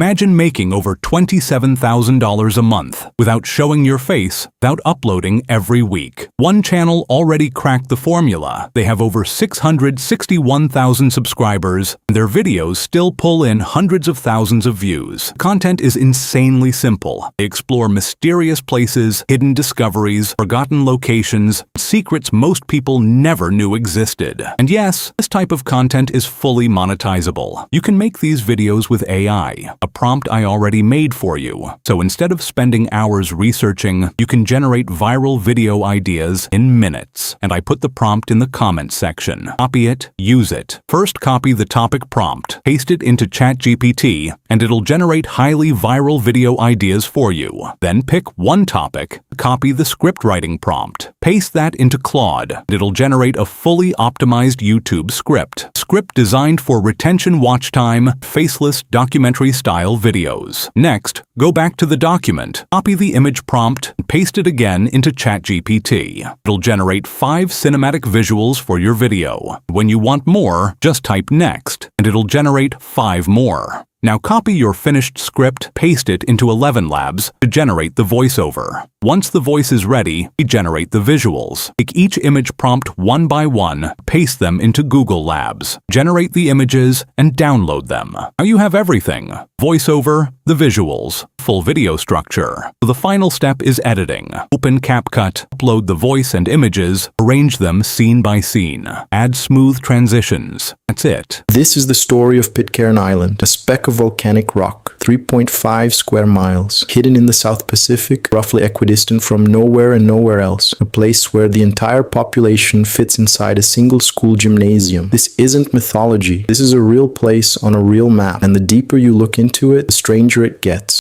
Imagine making over $27,000 a month without showing your face, without uploading every week. One channel already cracked the formula. They have over 661,000 subscribers, and their videos still pull in hundreds of thousands of views. Content is insanely simple. They explore mysterious places, hidden discoveries, forgotten locations, secrets most people never knew existed. And yes, this type of content is fully monetizable. You can make these videos with AI, a prompt I already made for you. So instead of spending hours researching, you can generate viral video ideas in minutes. And I put the prompt in the comments section. Copy it, use it. First, copy the topic prompt, paste it into ChatGPT, and it'll generate highly viral video ideas for you. Then pick one topic, copy the script writing prompt, paste that into Claude, and it'll generate a fully optimized YouTube script. Script designed for retention watch time, faceless documentary style videos. Next, go back to the document, copy the image prompt, and paste it again into ChatGPT. It'll generate 5 cinematic visuals for your video. When you want more, just type next, and it'll generate 5 more. Now copy your finished script, paste it into ElevenLabs to generate the voiceover. Once the voice is ready, we generate the visuals. Take each image prompt one by one, paste them into Google Labs, generate the images, and download them. Now you have everything: voiceover, the visuals, full video structure. The final step is editing. Open CapCut, upload the voice and images, arrange them scene by scene. Add smooth transitions. That's it. This is the story of Pitcairn Island, a speck of volcanic rock, 3.5 square miles, hidden in the South Pacific, roughly equidistant from nowhere and nowhere else, a place where the entire population fits inside a single school gymnasium. This isn't mythology. This is a real place on a real map, and the deeper you look into it, the stranger it gets.